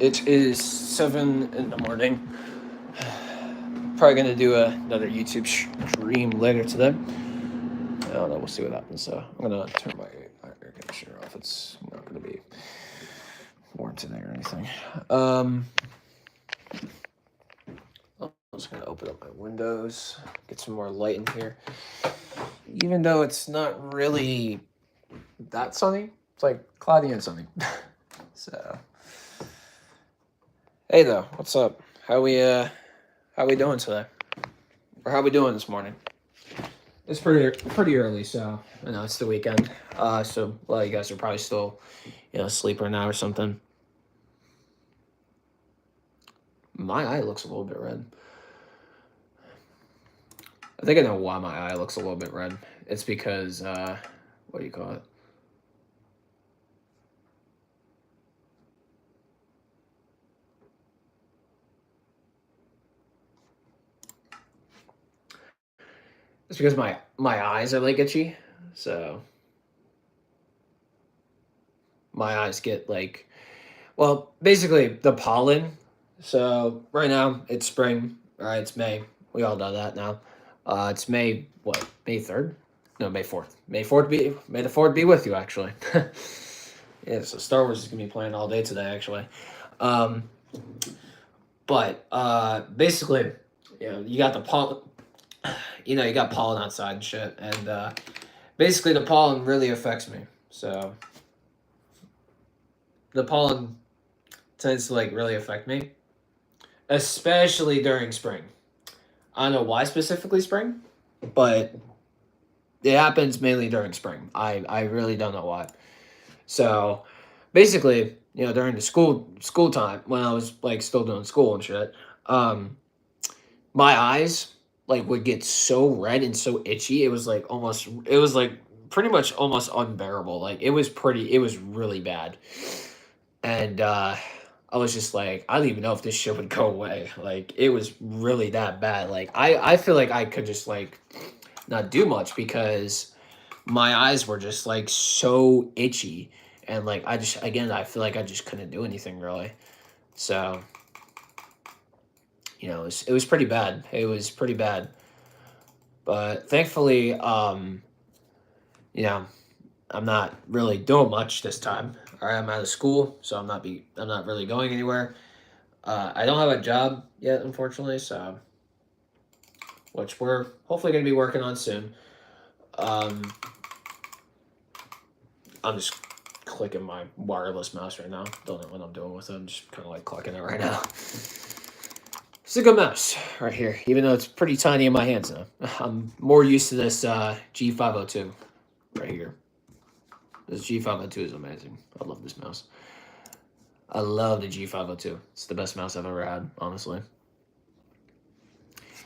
It is 7 in the morning. Probably gonna do another YouTube stream later today. I don't know. We'll see what happens. So I'm gonna turn my air conditioner off. It's not gonna be warm today or anything. I'm just gonna open up my windows, get some more light in here. Even though it's not really that sunny, it's like cloudy and sunny. So, hey though, what's up? How we doing today? Or how we doing this morning? It's pretty early, so I know it's the weekend. So a lot of you guys are probably still, asleep right now or something. My eye looks a little bit red. I think I know why my eye looks a little bit red. It's because what do you call it? It's because my eyes are like itchy, so my eyes get like, well, basically the pollen. So right now it's spring, all right? It's May. We all know that now. It's May what? May 3rd? No, May 4th. May the 4th be with you. Actually, yeah. So Star Wars is gonna be playing all day today. Actually, um, but basically, you got the pollen. You got pollen outside and shit, and basically the pollen really affects me. So the pollen tends to like really affect me, especially during spring. I don't know why specifically spring, but it happens mainly during spring. I really don't know why. So basically, during the school time when I was like still doing school and shit, um, my eyes like would get so red and so itchy. It was like pretty much almost unbearable. Like it was really bad. And I was just like, I don't even know if this shit would go away. Like it was really that bad. Like I feel like I could just like not do much because my eyes were just like so itchy, and like I feel like I just couldn't do anything really. So it was pretty bad. It was pretty bad. But thankfully, you know, I'm not really doing much this time. All right, I'm out of school, so I'm not really going anywhere. I don't have a job yet, unfortunately, so which we're hopefully going to be working on soon. Um, I'm just clicking my wireless mouse right now. Don't know what I'm doing with it. I'm just kind of like clicking it right now. It's a good mouse right here, even though it's pretty tiny in my hands now. I'm more used to this G502 right here. This G502 is amazing. I love this mouse. I love the G502. It's the best mouse I've ever had, honestly.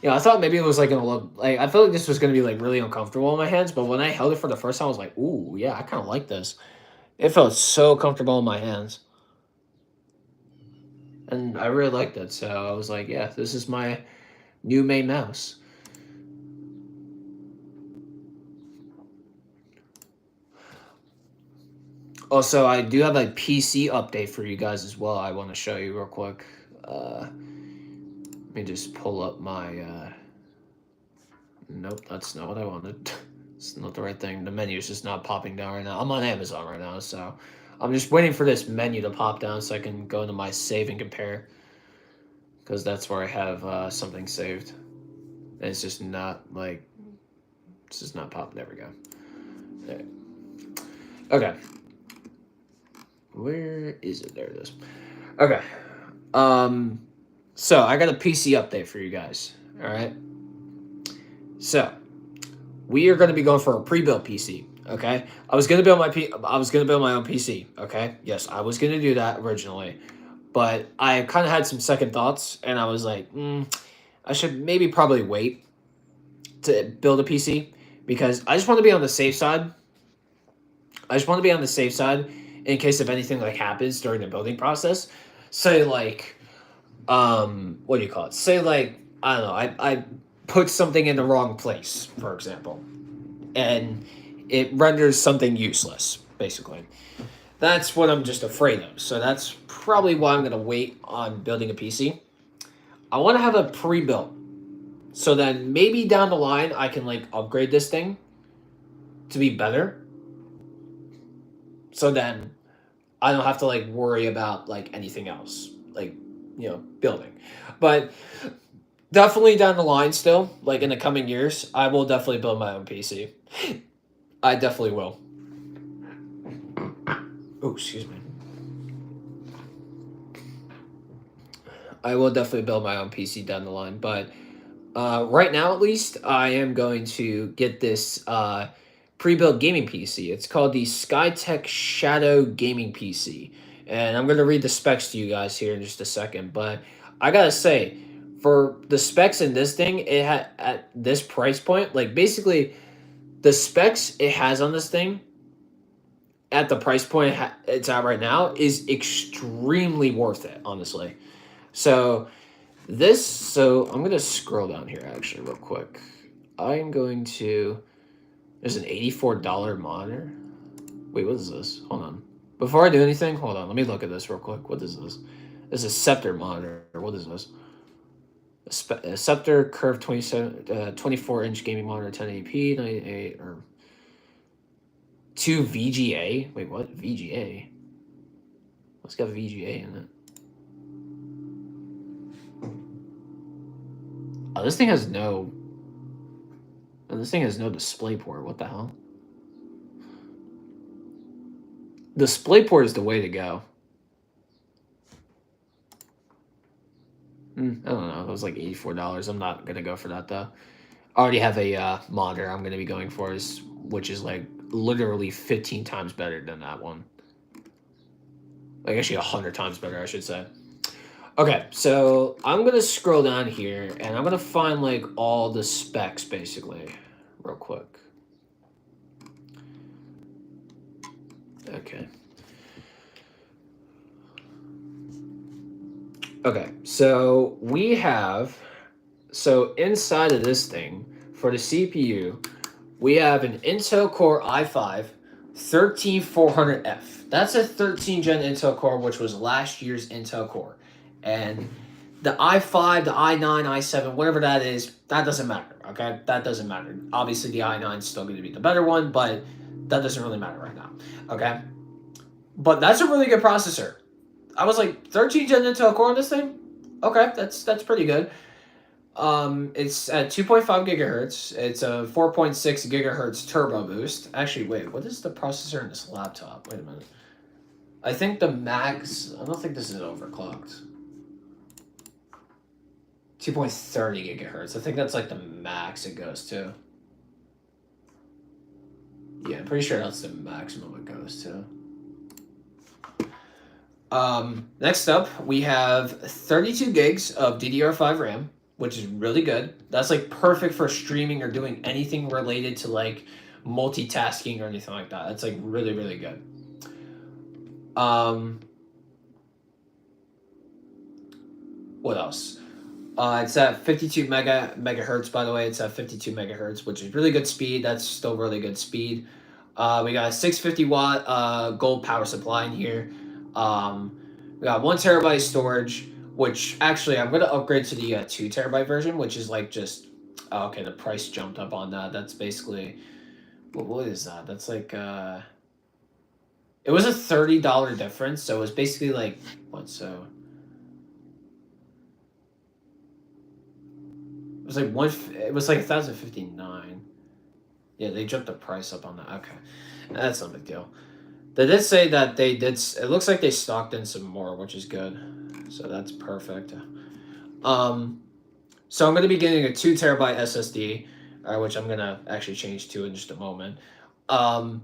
I thought maybe it was like gonna look like I felt like this was gonna be like really uncomfortable in my hands, but when I held it for the first time, I was like, "Ooh, yeah, I kind of like this." It felt so comfortable in my hands, and I really liked it. So I was like, "Yeah, this is my new main mouse." Also, I do have a PC update for you guys as well. I want to show you real quick. Let me just pull up my. Nope, that's not what I wanted. It's not the right thing. The menu is just not popping down right now. I'm on Amazon right now, so I'm just waiting for this menu to pop down so I can go into my save and compare, because that's where I have something saved. And it's just not like it's just not popping. There we go. There. Okay. Where is it? There it is. Okay. So I got a PC update for you guys. All right. So we are going to be going for a pre-built PC. Okay. I was going to build my own PC. Okay. Yes, I was going to do that originally, but I kind of had some second thoughts, and I was like, I should maybe probably wait to build a PC because I just want to be on the safe side. I just want to be on the safe side in case if anything like happens during the building process. Say like, what do you call it? Say like, I don't know, I put something in the wrong place, for example, and it renders something useless, basically. That's what I'm just afraid of. So that's probably why I'm going to wait on building a PC. I want to have a pre-built. So then maybe down the line I can like upgrade this thing to be better. So then I don't have to like worry about like anything else, like, building. But definitely down the line still, like in the coming years, I will definitely build my own PC. I definitely will. Oh, excuse me. I will definitely build my own PC down the line, but right now at least, I am going to get this pre-built gaming PC. It's called the Skytech Shadow Gaming PC, and I'm going to read the specs to you guys here in just a second. But I gotta say, for the specs in this thing, it had at this price point, like basically the specs it has on this thing at the price point it's at right now is extremely worth it, honestly. So so I'm gonna scroll down here actually real quick. I'm going to. There's an $84 monitor. Wait, what is this? Hold on. Before I do anything, hold on. Let me look at this real quick. What is this? This is a Scepter monitor. What is this? A Scepter curved 24-inch gaming monitor, 1080p, 98 or 2 VGA. Wait, what? VGA? What's got VGA in it? Oh, this thing has no. Oh, this thing has no display port. What the hell? Display port is the way to go. I don't know. It was like $84. I'm not gonna go for that though. I already have a monitor I'm gonna be going for, which is like literally 15 times better than that one. Like actually 100 times better, I should say. Okay, so I'm gonna scroll down here and I'm gonna find like all the specs basically, real quick. Okay. Okay, so we have, so inside of this thing, for the CPU, we have an Intel Core i5 13400F. That's a 13 gen Intel Core, which was last year's Intel Core. And the i5, the i9, i7, whatever that is, that doesn't matter, okay? That doesn't matter. Obviously, the i9 is still going to be the better one, but that doesn't really matter right now, okay? But that's a really good processor. I was like, 13 gen Intel Core on this thing? Okay, that's pretty good. It's at 2.5 gigahertz. It's a 4.6 gigahertz turbo boost. Actually, wait, what is the processor in this laptop? Wait a minute. I think the max, I don't think this is overclocked. 2.30 gigahertz. I think that's like the max it goes to. Yeah, I'm pretty sure that's the maximum it goes to. Next up, we have 32 gigs of DDR5 RAM, which is really good. That's like perfect for streaming or doing anything related to like multitasking or anything like that. That's like really, really good. What else? It's at 52 megahertz, by the way. It's at 52 megahertz, which is really good speed. That's still really good speed. We got a 650 watt gold power supply in here. We got 1 terabyte storage, which actually I'm going to upgrade to the 2 terabyte version, which is like just, oh, okay, the price jumped up on that. That's basically, what is that? That's like, it was a $30 difference. So it was basically like, what, so. It was like 1,059. Yeah, they jumped the price up on that. Okay. That's no big deal. They did say that they did. It looks like they stocked in some more, which is good. So that's perfect. So I'm going to be getting a 2 terabyte SSD, which I'm going to actually change to in just a moment. But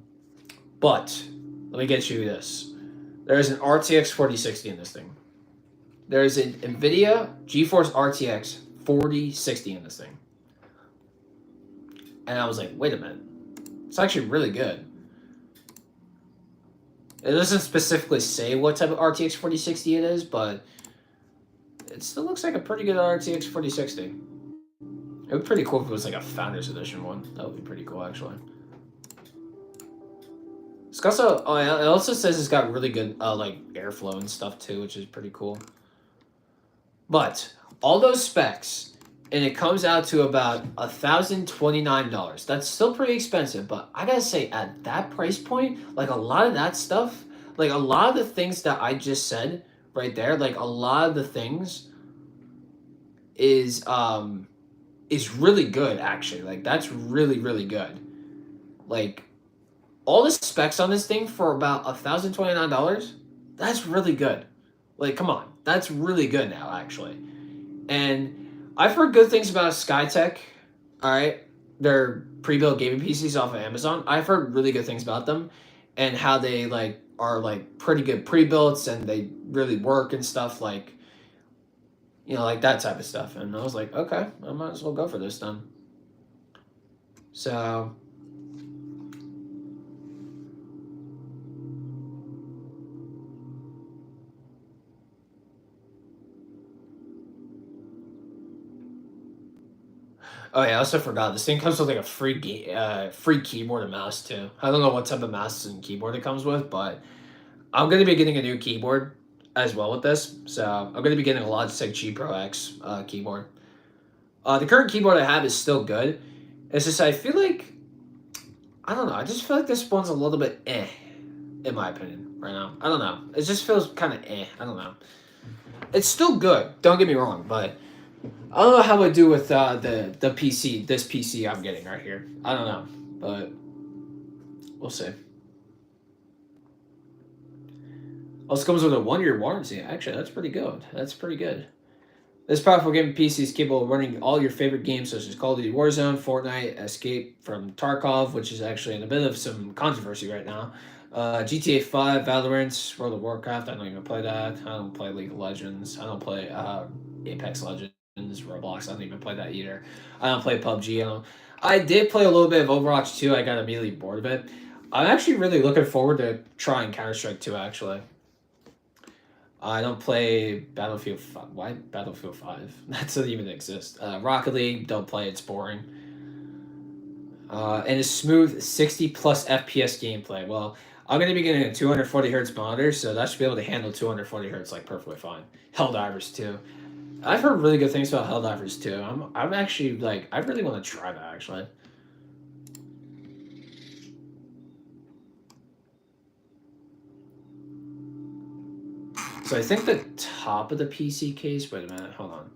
let me get you this. There's an RTX 4060 in this thing. There's an NVIDIA GeForce RTX 4060 in this thing. And I was like, wait a minute. It's actually really good. It doesn't specifically say what type of RTX 4060 it is, but it still looks like a pretty good RTX 4060. It would be pretty cool if it was like a Founders Edition one. That would be pretty cool, actually. It's also, oh, it also says it's got really good like airflow and stuff too, which is pretty cool. But all those specs, and it comes out to about $1,029. That's still pretty expensive, but I gotta say, at that price point, like a lot of that stuff, like a lot of the things that I just said right there, like a lot of the things is really good actually. Like that's really really good. Like all the specs on this thing for about $1,029. That's really good. Like come on, that's really good now actually. And I've heard good things about Skytech. All right, they're pre-built gaming PCs off of Amazon. I've heard really good things about them, and how they like are like pretty good pre-builts and they really work and stuff like, you know, like that type of stuff. And I was like, okay, I might as well go for this then. So oh yeah, I also forgot this thing comes with like a free keyboard and mouse too. I don't know what type of mouse and keyboard it comes with, but I'm gonna be getting a new keyboard as well with this. So I'm gonna be getting a Logitech G Pro X keyboard. The current keyboard I have is still good. It's just I feel like I don't know. I just feel like this one's a little bit in my opinion right now. I don't know. It just feels kind of I don't know. It's still good. Don't get me wrong, but I don't know how I do with the PC. This PC I'm getting right here. I don't know, but we'll see. Also comes with a 1-year warranty. Actually, that's pretty good. That's pretty good. This powerful gaming PC is capable of running all your favorite games such as Call of Duty Warzone, Fortnite, Escape from Tarkov, which is actually in a bit of some controversy right now. GTA 5, Valorant, World of Warcraft. I don't even play that. I don't play League of Legends. I don't play Apex Legends, Roblox. I don't even play that either. I don't play PUBG. I did play a little bit of Overwatch 2. I got immediately bored of it. I'm actually really looking forward to trying Counter-Strike 2, actually. I don't play Battlefield 5. Why Battlefield 5? That doesn't even exist. Rocket League, don't play. It's boring. And a smooth 60 plus FPS gameplay. Well, I'm going to be getting a 240 hertz monitor, so that should be able to handle 240 hertz like perfectly fine. Helldivers 2. I've heard really good things about Helldivers 2. I'm actually like, I really want to try that actually. So I think the top of the PC case, wait a minute, hold on.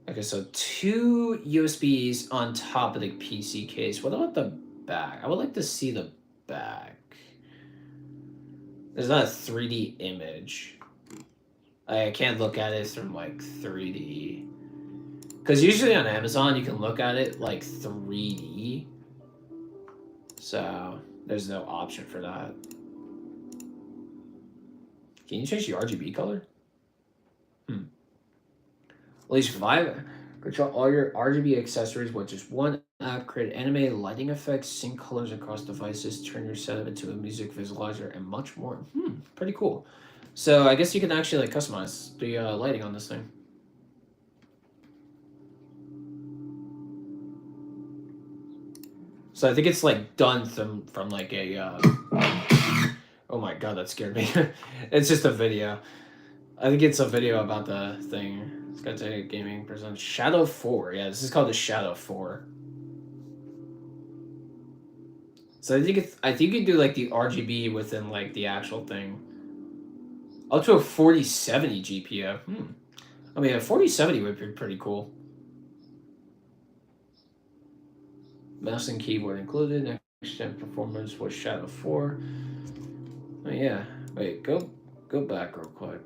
Okay, so 2 USBs on top of the PC case. What about the back? I would like to see the back. There's not a 3D image. I can't look at it from like 3D. Because usually on Amazon you can look at it like 3D. So there's no option for that. Can you change the RGB color? At least 5. Control all your RGB accessories with just one app. Create animated lighting effects, sync colors across devices, turn your setup into a music visualizer, and much more. Pretty cool. So I guess you can actually like customize the lighting on this thing. So I think it's like done from like a. Oh my god, that scared me. It's just a video. I think it's a video about the thing. Skytech Gaming presents Shadow 4. Yeah, this is called the Shadow 4. So I think you do like the RGB within like the actual thing. Up to a 4070 GPU. I mean, a 4070 would be pretty cool. Mouse and keyboard included. Next gen performance was Shadow 4. Oh yeah. Wait, go back real quick.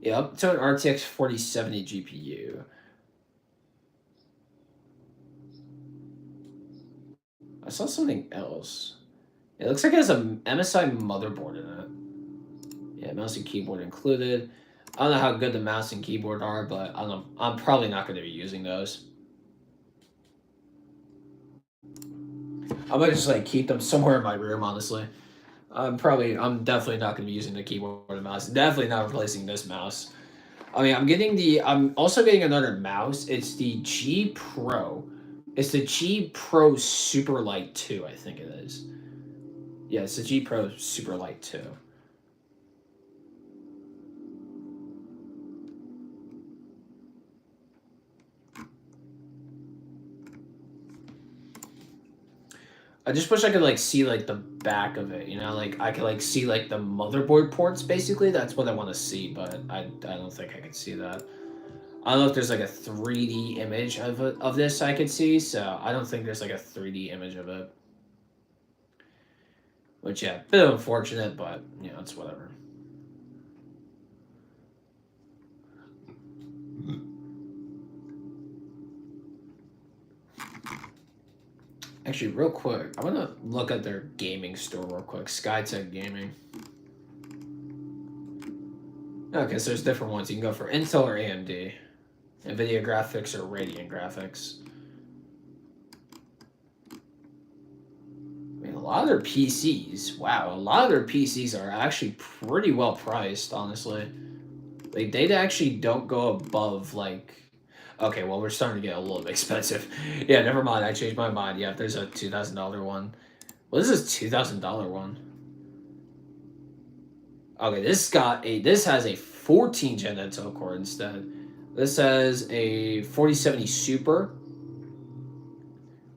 Yeah, up to an RTX 4070 GPU. I saw something else. It looks like it has a MSI motherboard in it. Yeah, mouse and keyboard included. I don't know how good the mouse and keyboard are, but I don't know. I'm probably not going to be using those. I might just like keep them somewhere in my room, honestly. I'm definitely not going to be using the keyboard and mouse. Definitely not replacing this mouse. I mean, I'm also getting another mouse. It's the G Pro. It's the G Pro Superlight 2, I think it is. Yeah, it's the G Pro Superlight 2. I just wish I could like see like the back of it, you know, like I could like see like the motherboard ports basically. That's what I want to see, but I don't think I can see that. I don't know if there's like a 3D image of this I could see, so I don't think there's like a 3D image of it. Which yeah, bit unfortunate, but you know, it's whatever. Actually, real quick, I want to look at their gaming store real quick. Skytech Gaming. Okay, so there's different ones. You can go for Intel or AMD. NVIDIA graphics or Radeon graphics. I mean, a lot of their PCs, wow, a lot of their PCs are actually pretty well priced, honestly. Like, they actually don't go above, like... Okay, well, we're starting to get a little bit expensive. Yeah, never mind, I changed my mind. Yeah, there's a $2,000 one. Well, this is a $2,000 one. Okay, this has a 14 gen Intel core instead. This has a 4070 Super.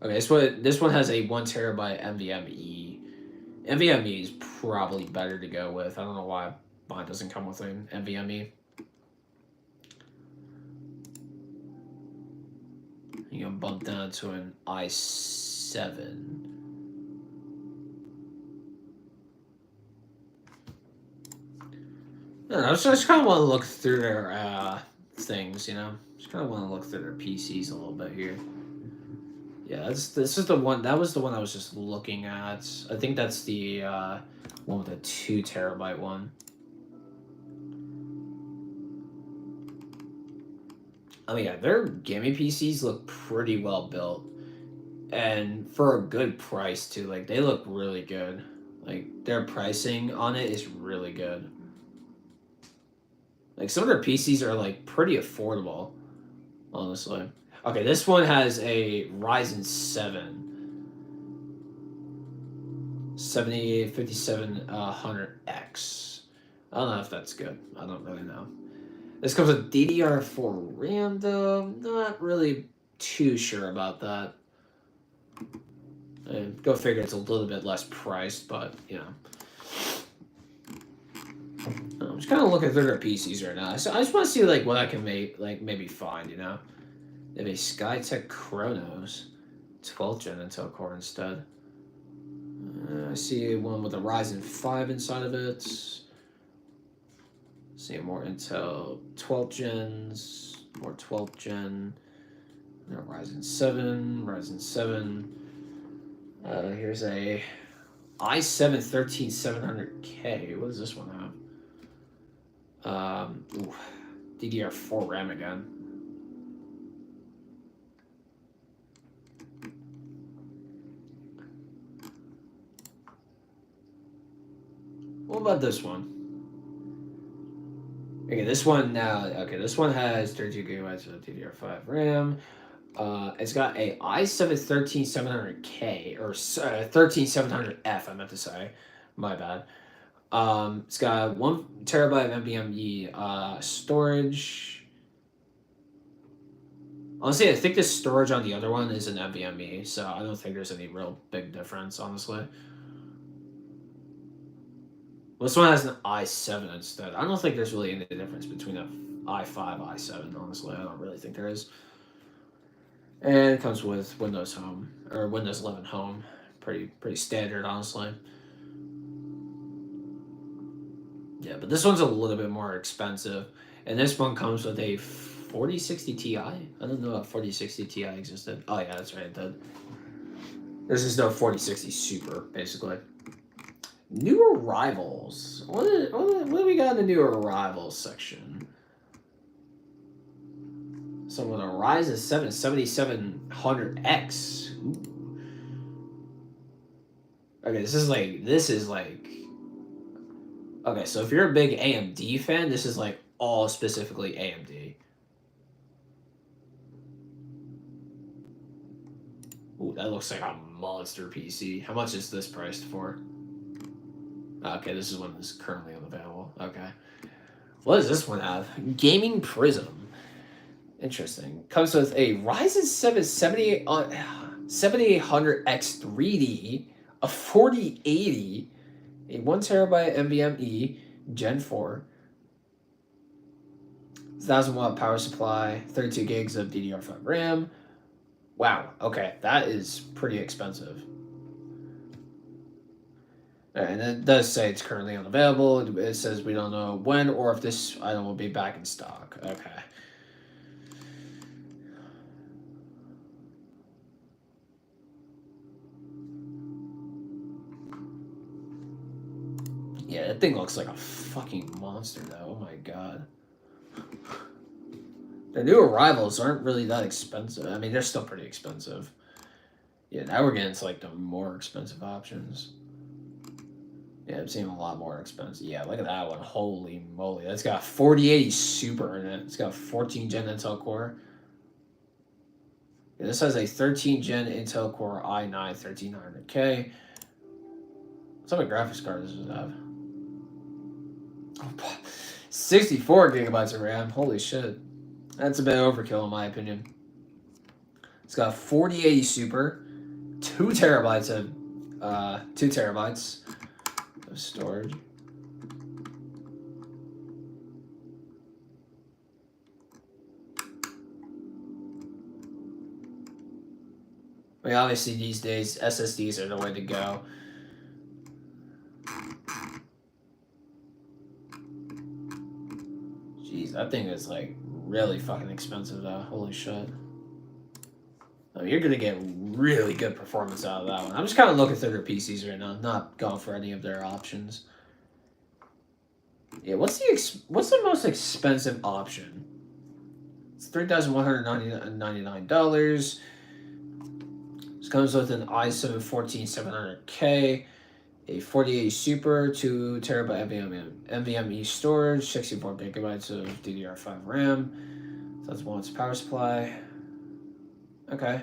Okay, this one has a 1 terabyte NVMe. NVMe is probably better to go with. I don't know why mine doesn't come with an NVMe. You can bump down to an i7. I don't know, I just kind of want to look through their things, you know? Just kind of want to look through their PCs a little bit here. Yeah, this is the one. That was the one I was just looking at. I think that's the one with the 2 terabyte one. I mean, yeah, their gaming PCs look pretty well built, and for a good price too. Like they look really good. Like their pricing on it is really good. Like some of their PCs are like pretty affordable, honestly. Okay, this one has a Ryzen 7 5700X. I don't know if that's good. I don't really know. This comes with DDR4 RAM, though. Not really too sure about that. And go figure, it's a little bit less priced, but you know. I'm just kind of looking through their PCs right now. So I just want to see like what I can maybe find. You know, they have a Skytech Chronos 12th gen Intel core instead. I see one with a Ryzen 5 inside of it. See more Intel 12 gens, more 12th gen. Ryzen 7, Ryzen 7. Here's a i7 13700K. What does this one have? DDR4 RAM again. What about this one? Okay, this one now. Okay, this one has 32 gigabytes of DDR5 RAM. It's got a i7 13700K or 13700F. I meant to say, my bad. It's got 1 terabyte of NVMe storage. Honestly, I think the storage on the other one is an NVMe, so I don't think there's any real big difference, honestly. This one has an i7 instead. I don't think there's really any difference between an i5, i7, honestly. I don't really think there is. And it comes with Windows Home, or Windows 11 Home. Pretty standard, honestly. Yeah, but this one's a little bit more expensive. And this one comes with a 4060 Ti. I don't know if 4060 Ti existed. Oh yeah, that's right, it did. This is no 4060 Super, basically. New arrivals. What do we got in the new arrivals section? So with a Ryzen 7 7700X. Ooh. Okay, this is like. Okay, so if you're a big AMD fan, this is like all specifically AMD. Ooh, that looks like a monster PC. How much is this priced for? Okay, this is one that's currently unavailable. Okay. What does this one have? Gaming Prism. Interesting. Comes with a Ryzen 7 7800X 3D, a 4080, a 1TB NVMe Gen 4, 1000-watt power supply, 32 gigs of DDR5 RAM. Wow, okay, that is pretty expensive. And it does say it's currently unavailable. It says we don't know when or if this item will be back in stock. Okay. Yeah, that thing looks like a fucking monster, though. Oh my god. The new arrivals aren't really that expensive. I mean, they're still pretty expensive. Yeah, now we're getting to like the more expensive options. Yeah, I'm seeing a lot more expensive. Yeah, look at that one. Holy moly. That's got 4080 Super in it. It's got 14 Gen Intel Core. Yeah, this has a 13 Gen Intel Core i9 13900K. What type of graphics card does it have? 64 gigabytes of RAM. Holy shit. That's a bit overkill in my opinion. It's got 4080 Super, 2 terabytes of 2 terabytes of storage. I mean, obviously these days SSDs are the way to go. Jeez, that thing is like really fucking expensive though. Holy shit. I mean, you're gonna get really good performance out of that one. I'm just kind of looking through their PCs right now, not going for any of their options. Yeah, what's the most expensive option? It's $3,199. This comes with an i7 14700K, a 4080 Super, 2 terabyte NVMe storage, 64 gigabytes of DDR5 RAM. So that's one power supply. Okay.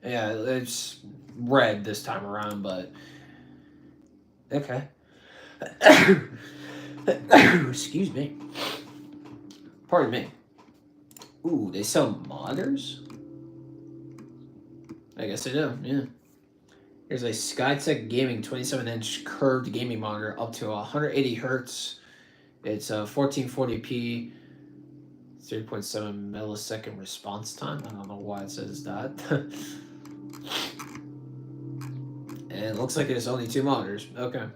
Yeah, it's red this time around, but okay. Excuse me. Pardon me. Ooh, they sell modders? I guess they do, yeah. Here's a Skytech Gaming 27-inch curved gaming monitor up to 180 hertz. It's a 1440p, 3.7 millisecond response time. I don't know why it says that. And it looks like there's only 2 monitors. Okay.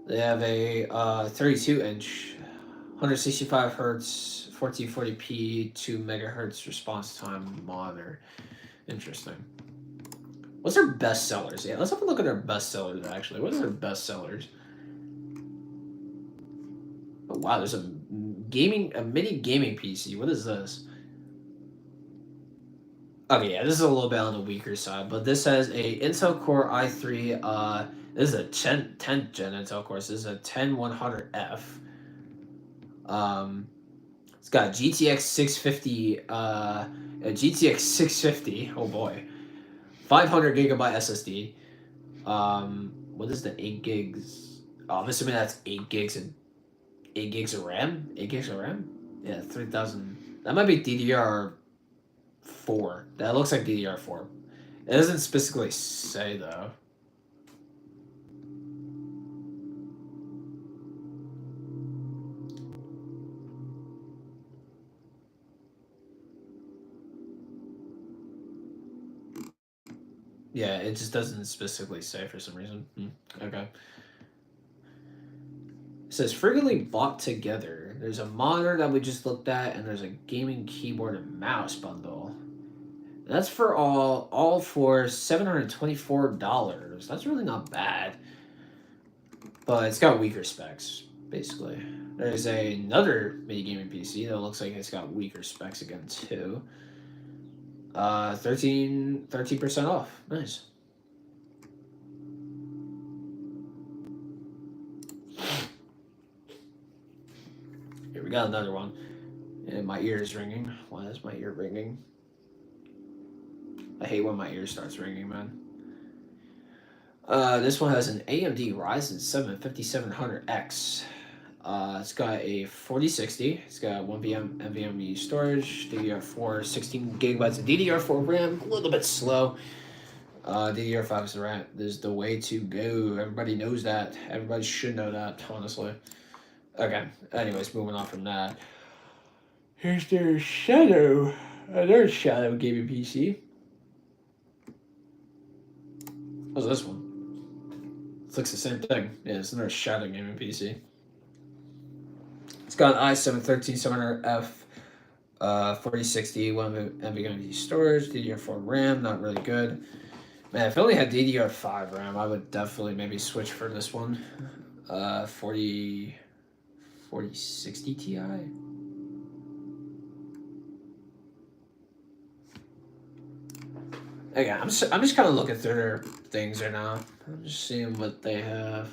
They have a 32-inch, 165 hertz, 1440p, 2 megahertz response time monitor. Interesting. What's their best sellers? Yeah, let's have a look at their best sellers, actually. What are their best sellers? Oh, wow, there's a mini gaming PC. What is this? Okay, yeah, this is a little bit on the weaker side, but this has a Intel Core i3. This is a 10th gen Intel Core. So this is a 10100F. It's got GTX 650. A GTX 650. Oh boy, 500 gigabyte SSD. What is the 8 gigs? Oh, I'm assuming that's 8 gigs and 8 gigs of RAM. 8 gigs of RAM. Yeah, 3000. That might be DDR4. That looks like DDR4. It doesn't specifically say though. Yeah, it just doesn't specifically say for some reason. Okay. It says frequently bought together. There's a monitor that we just looked at, and there's a gaming keyboard and mouse bundle. That's for all for $724. That's really not bad. But it's got weaker specs, basically. There's another mini gaming PC that looks like it's got weaker specs again too. 13% off. Nice. Here we got another one. And my ear is ringing. Why is my ear ringing? I hate when my ear starts ringing, man. This one has an AMD Ryzen 7 5700X. It's got a 4060. It's got 1 VM NVMe storage, DDR4, 16 gigabytes of DDR4 RAM. A little bit slow. DDR5 is the way to go. Everybody knows that. Everybody should know that, honestly. Okay. Anyways, moving on from that. Here's their Shadow. There's Shadow gaming PC. What's this one? It looks the same thing. Yeah, it's another Shadow gaming PC. It's got an i7 13700F, 4060, 1 NVMe storage, DDR4 RAM, not really good. Man, if I only had DDR5 RAM, I would definitely maybe switch for this one. 4060 Ti. Okay, I'm just kind of looking through their things right now. I'm just seeing what they have.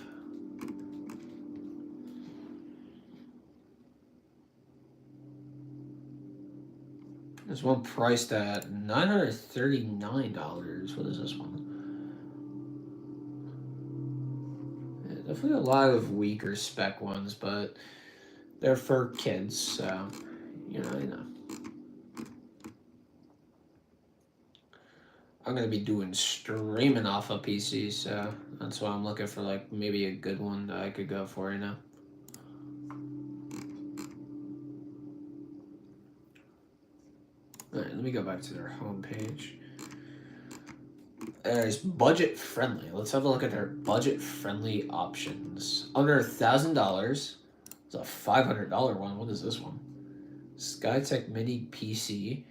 There's one priced at $939. What is this one? Yeah, definitely a lot of weaker spec ones, but they're for kids, so you know. I'm gonna be doing streaming off a PC, so that's why I'm looking for like maybe a good one that I could go for right now. Alright, let me go back to their homepage. There's budget friendly. Let's have a look at their budget friendly options. Under $1,000. It's a $500 one. What is this one? Skytech Mini PC.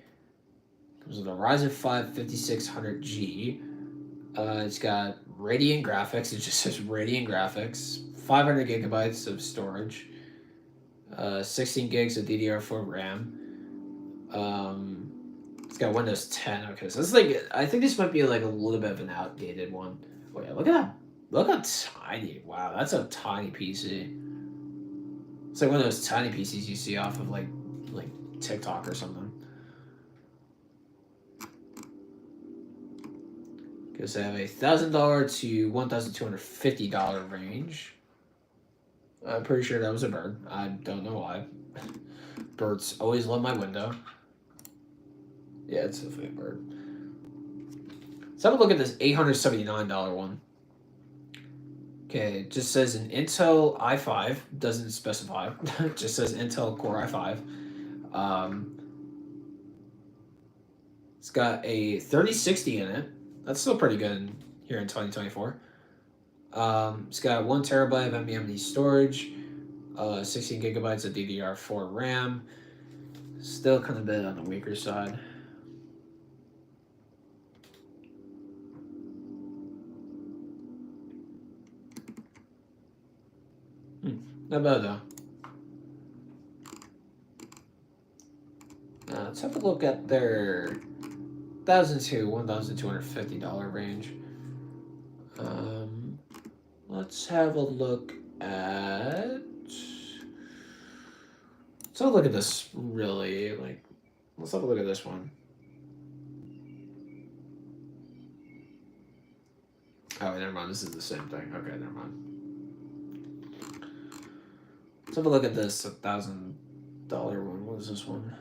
Comes with a Ryzen 5 5600G. It's got Radeon graphics. It just says Radeon graphics. 500 gigabytes of storage. 16 gigs of DDR4 RAM. It's got Windows 10. Okay, so it's like, I think this might be like a little bit of an outdated one. Oh yeah, look at that. Look how tiny. Wow, that's a tiny PC. It's like one of those tiny PCs you see off of like TikTok or something. Because they have a $1,000 to $1,250 range. I'm pretty sure that was a bird. I don't know why. Birds always love my window. Yeah, it's definitely a bird. Let's have a look at this $879 one. Okay, it just says an Intel i5. Doesn't specify. It just says Intel Core i5. It's got a 3060 in it. That's still pretty good here in 2024. It's got 1 terabyte of NVMe storage, 16 gigabytes of DDR4 RAM. Still kind of a bit on the weaker side. Not bad though. Let's have a look at their $1,000 to $1,250 range. Let's have a look at. Let's have a look at this. Really, like, let's have a look at this one. Oh, never mind. This is the same thing. Okay, never mind. Let's have a look at this $1,000 one. What is this one?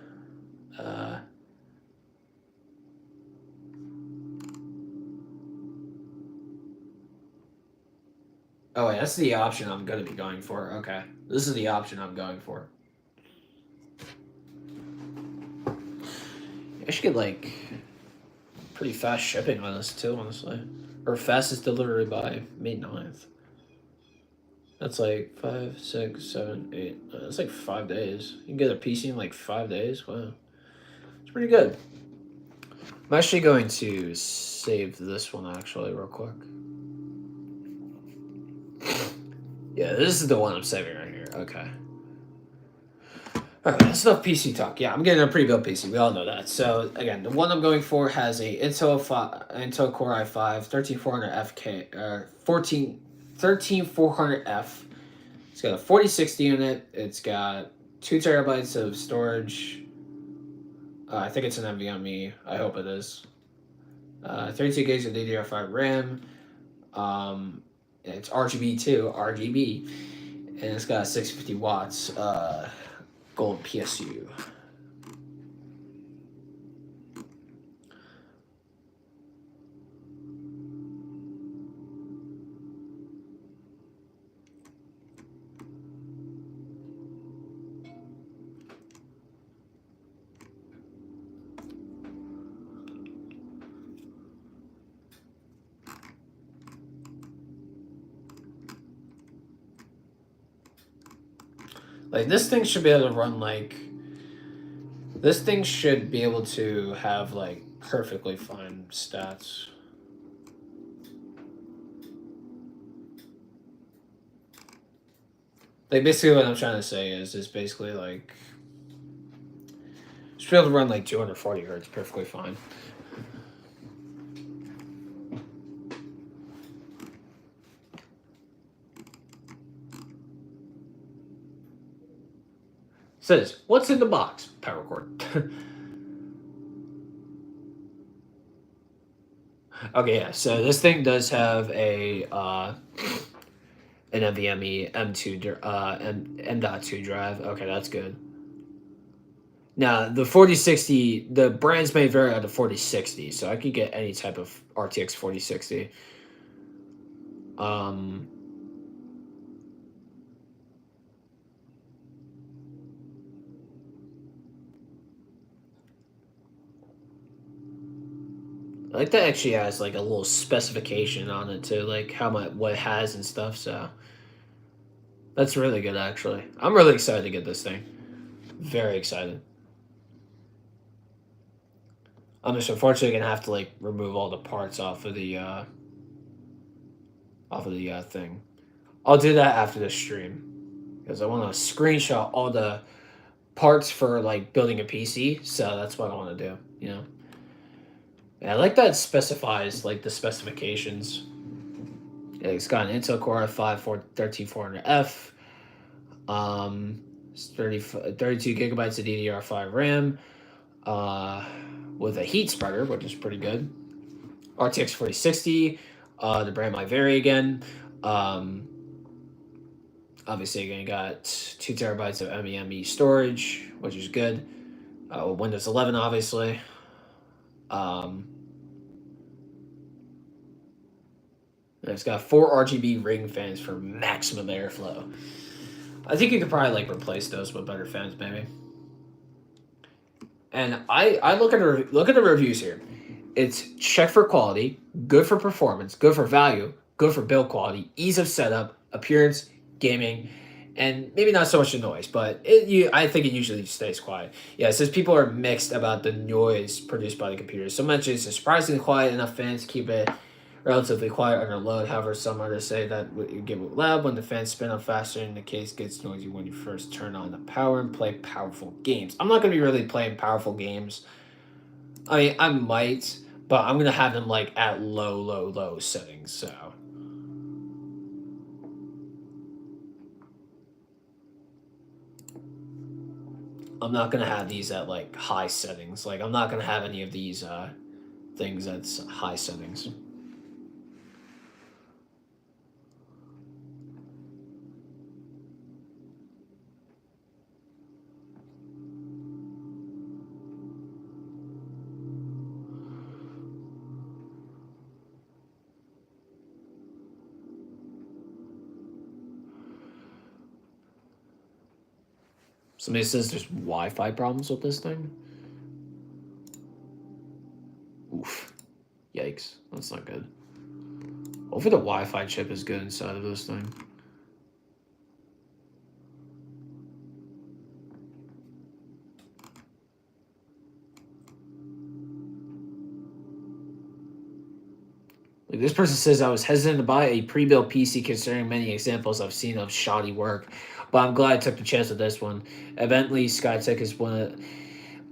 Oh, wait, that's the option I'm going to be going for. Okay. This is the option I'm going for. I should get, like, pretty fast shipping on this, too, honestly. Or fastest delivery by May 9th. That's like 5, 6, 7, 8. That's like 5 days. You can get a PC in like 5 days. Wow. It's pretty good. I'm actually going to save this one, actually, real quick. Yeah, this is the one I'm saving right here. Okay. Alright, that's enough PC talk. Yeah, I'm getting a pretty built PC. We all know that. So, again, the one I'm going for has a Intel Core i5 13400F 13400F. It's got a 4060 in it. It's got 2 terabytes of storage. I think it's an NVMe. I hope it is. 32 gigs of DDR5 RAM. It's RGB too, RGB, and it's got 650 watts gold PSU. Like, this thing should be able to run, like... This thing should be able to have, like, perfectly fine stats. Like, basically what I'm trying to say is basically, like... Should be able to run, like, 240 hertz perfectly fine. Says, what's in the box? Power cord. Okay, yeah. So this thing does have a an NVMe M.2 drive. Okay, that's good. Now the 4060, the brands may vary on the 4060, so I could get any type of RTX 4060. I like that actually has like a little specification on it too, like how much what it has and stuff. So that's really good actually. I'm really excited to get this thing. Very excited. I'm just unfortunately gonna have to like remove all the parts off of the thing. I'll do that after the stream because I want to screenshot all the parts for like building a PC. So that's what I want to do. You know. Yeah, I like that it specifies like the specifications. Yeah, it's got an Intel Core i5 13400F. 32 gigabytes of DDR5 RAM. With a heat spreader, which is pretty good. RTX 4060. The brand might vary again. Obviously, again, you got 2 terabytes of NVMe storage, which is good. Windows 11, obviously. It's got 4 RGB ring fans for maximum airflow. I think you could probably like replace those with better fans, maybe. And I look at the reviews here. It's check for quality, good for performance, good for value, good for build quality, ease of setup, appearance, gaming, and maybe not so much the noise, but I think it usually stays quiet. Yeah, it says people are mixed about the noise produced by the computer. Some mention it's surprisingly quiet, enough fans keep it relatively quiet under load. However, some others say that you get loud when the fans spin up faster and the case gets noisy when you first turn on the power and play powerful games. I'm not going to be really playing powerful games. I mean, I might, but I'm going to have them like at low settings, so... I'm not going to have these at like high settings. Like, I'm not going to have any of these things at high settings. Somebody says there's Wi-Fi problems with this thing. Oof. Yikes. That's not good. Hopefully the Wi-Fi chip is good inside of this thing. Like, this person says, I was hesitant to buy a pre-built PC considering many examples I've seen of shoddy work, but I'm glad I took the chance with this one. Evidently, Skytech is one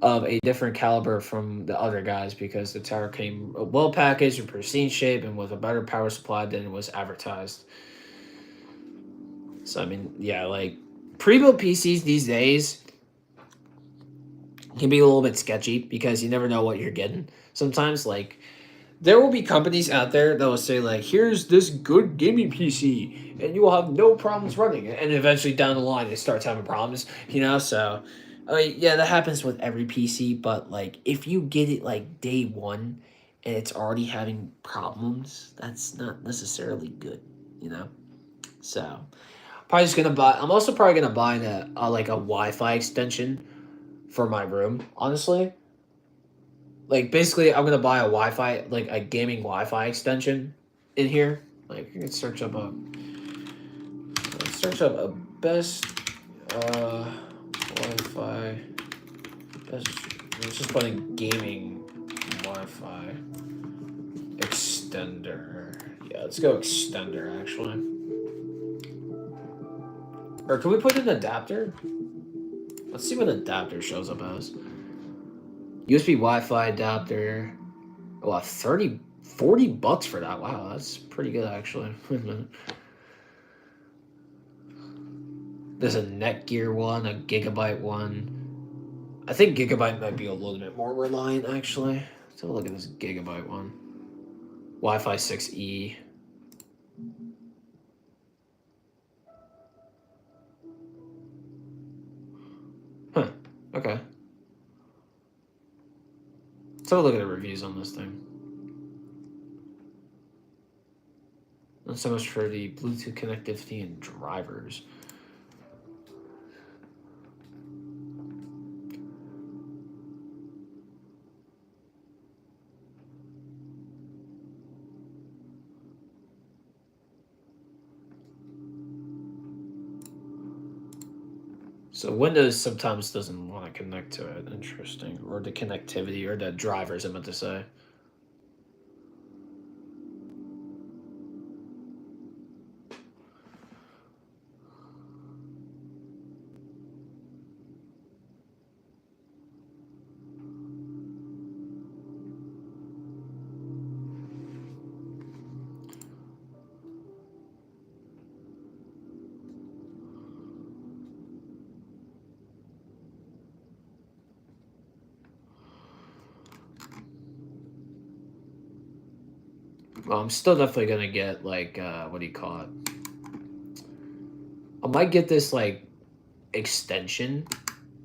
of a different caliber from the other guys because the tower came well packaged in pristine shape and with a better power supply than it was advertised. So, I mean, yeah, like, Pre-built PCs these days can be a little bit sketchy because you never know what you're getting. Sometimes, like, there will be companies out there that will say, like, here's this good gaming PC, and you will have no problems running it. And eventually down the line, it starts having problems, you know? So, yeah, that happens with every PC, but, like, if you get it, like, day one and it's already having problems, that's not necessarily good, you know? So, probably just gonna buy, I'm also probably gonna buy like, a Wi-Fi extension for my room, honestly. Like, basically, I'm gonna buy a Wi-Fi, like a gaming Wi-Fi extension in here. Like, you can search up a best Wi-Fi. Best. Let's just put in gaming Wi-Fi extender. Yeah, let's go extender actually. Or can we put in an adapter? Let's see what adapter shows up as. USB Wi-Fi adapter. Oh, 40 bucks for that. Wow, that's pretty good actually. There's a Netgear one, a Gigabyte one. I think Gigabyte might be a little bit more reliant actually. Let's have a look at this Gigabyte one. Wi-Fi 6E. Huh. Okay. Let's have a look at the reviews on this thing. Not so much for the Bluetooth connectivity and drivers. So Windows sometimes doesn't want to connect to it. Interesting. Or the connectivity or the drivers, I meant to say. Well, I'm still definitely gonna get like what do you call it? I might get this like extension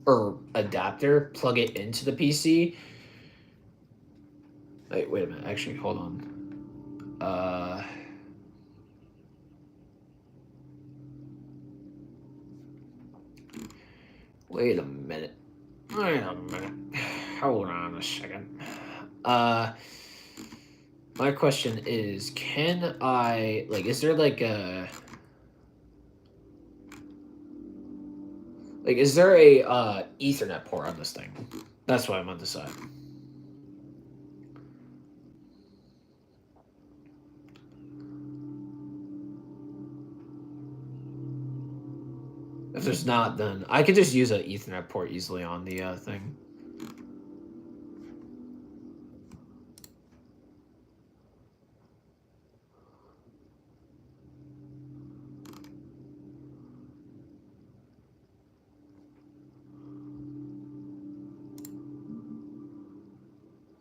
or adapter, plug it into the PC. Wait a minute. Actually, hold on. Wait a minute. Wait a minute. Hold on a second. My question is, can I like? Is there like a Is there a Ethernet port on this thing? That's what I meant to say. If there's not, then I could just use an Ethernet port easily on the thing.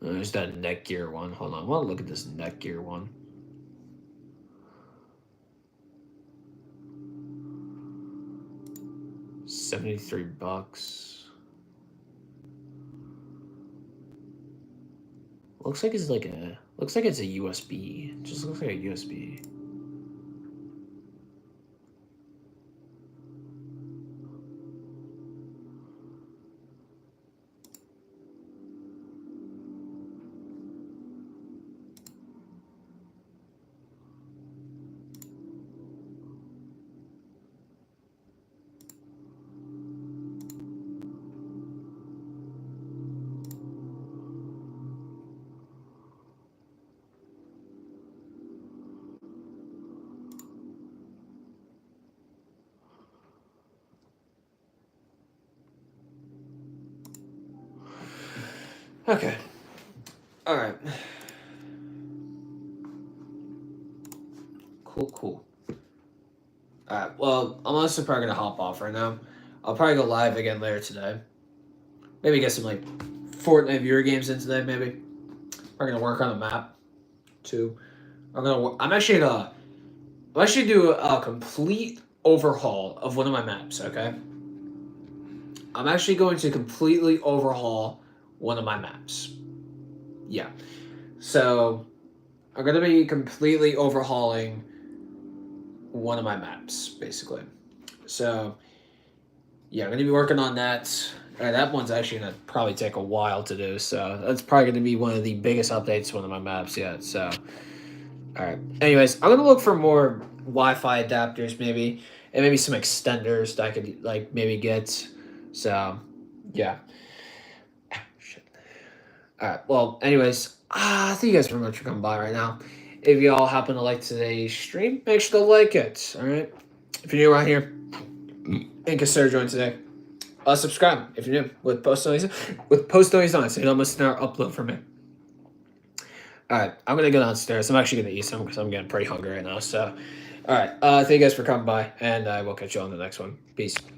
There's that Netgear one. Hold on, I want to look at this Netgear one. $73. Looks like it's a USB. It just looks like a USB. Okay. All right. Cool. Alright, well, I'm honestly probably gonna hop off right now. I'll probably go live again later today. Maybe get some like Fortnite viewer games in today. Maybe we're gonna work on the map too. I'm actually do a complete overhaul of one of my maps. Okay, I'm actually going to completely overhaul one of my maps. Yeah, so I'm gonna be completely overhauling one of my maps, basically. So yeah, I'm gonna be working on that. That one's actually gonna probably take a while to do, so that's probably gonna be one of the biggest updates to one of my maps yet. So, all right. Anyways, I'm gonna look for more Wi-Fi adapters, maybe, and maybe some extenders that I could like maybe get. So, yeah. Ah, shit. All right. Well, anyways, thank you guys very much for coming by right now. If y'all happen to like today's stream, make sure to like it. All right. If you're new around here, and consider joining today. Subscribe if you're new with post notifications on, so you don't miss our upload from me. All right, I'm gonna go downstairs. I'm actually gonna eat some because I'm getting pretty hungry right now. So, all right, thank you guys for coming by, and I will catch you on the next one. Peace.